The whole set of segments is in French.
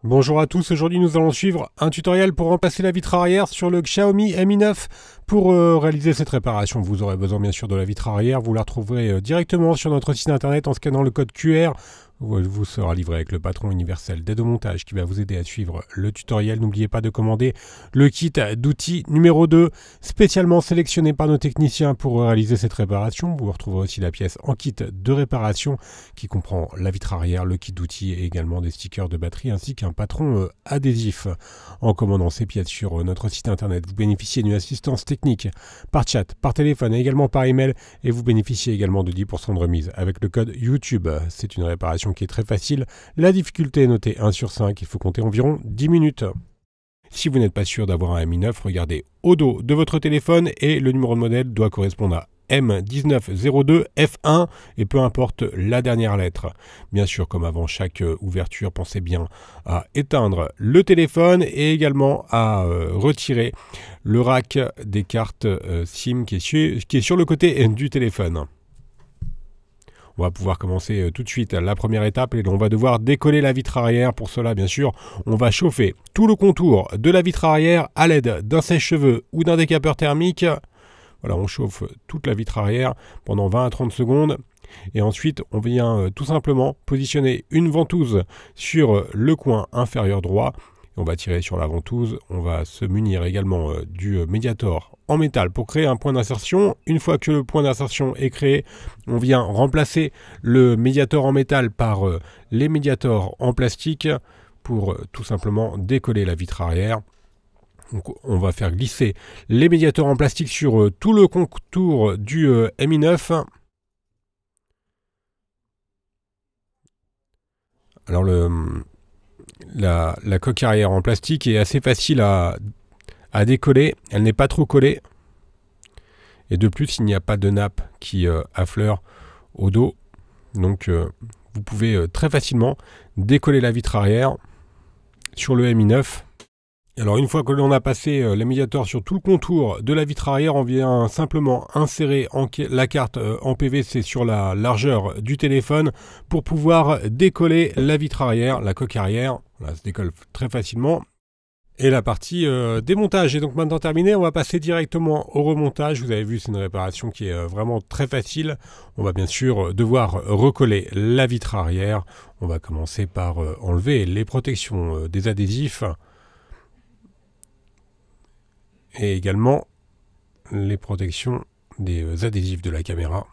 Bonjour à tous, aujourd'hui nous allons suivre un tutoriel pour remplacer la vitre arrière sur le Xiaomi Mi 9. Pour réaliser cette réparation, vous aurez besoin bien sûr de la vitre arrière. Vous la retrouverez directement sur notre site internet en scannant le code QR. Vous sera livré avec le patron universel d'aide au montage qui va vous aider à suivre le tutoriel. N'oubliez pas de commander le kit d'outils numéro 2, spécialement sélectionné par nos techniciens pour réaliser cette réparation. Vous retrouverez aussi la pièce en kit de réparation qui comprend la vitre arrière, le kit d'outils et également des stickers de batterie ainsi qu'un patron adhésif. En commandant ces pièces sur notre site internet, vous bénéficiez d'une assistance technique par chat, par téléphone et également par email, et vous bénéficiez également de 10% de remise avec le code YouTube. C'est une réparation qui est très facile. La difficulté est notée 1 sur 5. Il faut compter environ 10 minutes. Si vous n'êtes pas sûr d'avoir un Mi 9, regardez au dos de votre téléphone et le numéro de modèle doit correspondre à M1902F1 et peu importe la dernière lettre. Bien sûr, comme avant chaque ouverture, pensez bien à éteindre le téléphone et également à retirer le rack des cartes SIM qui est sur le côté du téléphone. On va pouvoir commencer tout de suite la première étape et on va devoir décoller la vitre arrière. Pour cela, bien sûr, on va chauffer tout le contour de la vitre arrière à l'aide d'un sèche-cheveux ou d'un décapeur thermique. Voilà, on chauffe toute la vitre arrière pendant 20 à 30 secondes. Et ensuite, on vient tout simplement positionner une ventouse sur le coin inférieur droit. On va tirer sur la ventouse, on va se munir également du médiator en métal pour créer un point d'insertion. Une fois que le point d'insertion est créé, on vient remplacer le médiator en métal par les médiators en plastique pour tout simplement décoller la vitre arrière. Donc, on va faire glisser les médiators en plastique sur tout le contour du Mi 9. Alors la coque arrière en plastique est assez facile à décoller, elle n'est pas trop collée. Et de plus, il n'y a pas de nappe qui affleure au dos. Donc vous pouvez très facilement décoller la vitre arrière sur le Mi 9. Alors une fois que l'on a passé les médiators sur tout le contour de la vitre arrière, on vient simplement insérer la carte en PVC sur la largeur du téléphone pour pouvoir décoller la vitre arrière, la coque arrière. Voilà, ça se décolle très facilement. Et la partie démontage est donc maintenant terminée. On va passer directement au remontage. Vous avez vu, c'est une réparation qui est vraiment très facile. On va bien sûr devoir recoller la vitre arrière. On va commencer par enlever les protections des adhésifs. Et également les protections des adhésifs de la caméra.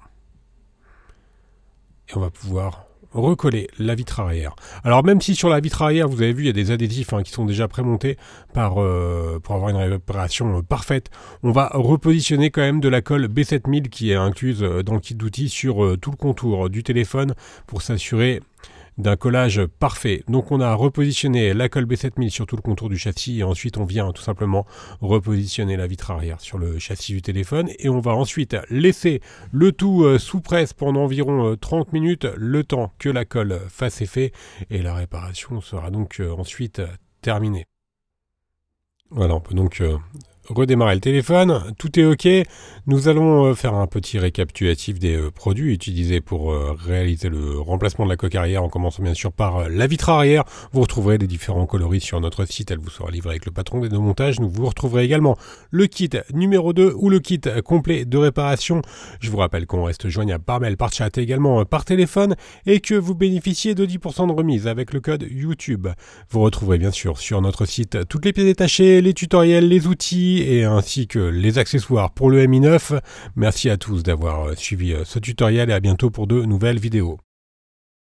Et on va pouvoir recoller la vitre arrière. Alors même si sur la vitre arrière, vous avez vu, il y a des adhésifs qui sont déjà prémontés pour avoir une réparation parfaite, on va repositionner quand même de la colle B7000 qui est incluse dans le kit d'outils sur tout le contour du téléphone pour s'assurer d'un collage parfait. Donc on a repositionné la colle B7000 sur tout le contour du châssis et ensuite on vient tout simplement repositionner la vitre arrière sur le châssis du téléphone et on va ensuite laisser le tout sous presse pendant environ 30 minutes, le temps que la colle fasse effet et la réparation sera donc ensuite terminée. Voilà, on peut donc redémarrer le téléphone, tout est ok. Nous allons faire un petit récapitulatif des produits utilisés pour réaliser le remplacement de la coque arrière en commençant bien sûr par la vitre arrière. Vous retrouverez les différents coloris sur notre site, elle vous sera livrée avec le patron des montages. Vous retrouverez également le kit numéro 2 ou le kit complet de réparation. Je vous rappelle qu'on reste joignable par mail, par chat et également par téléphone et que vous bénéficiez de 10% de remise avec le code YouTube. Vous retrouverez bien sûr sur notre site toutes les pièces détachées, les tutoriels, les outils et ainsi que les accessoires pour le Mi 9. Merci à tous d'avoir suivi ce tutoriel et à bientôt pour de nouvelles vidéos.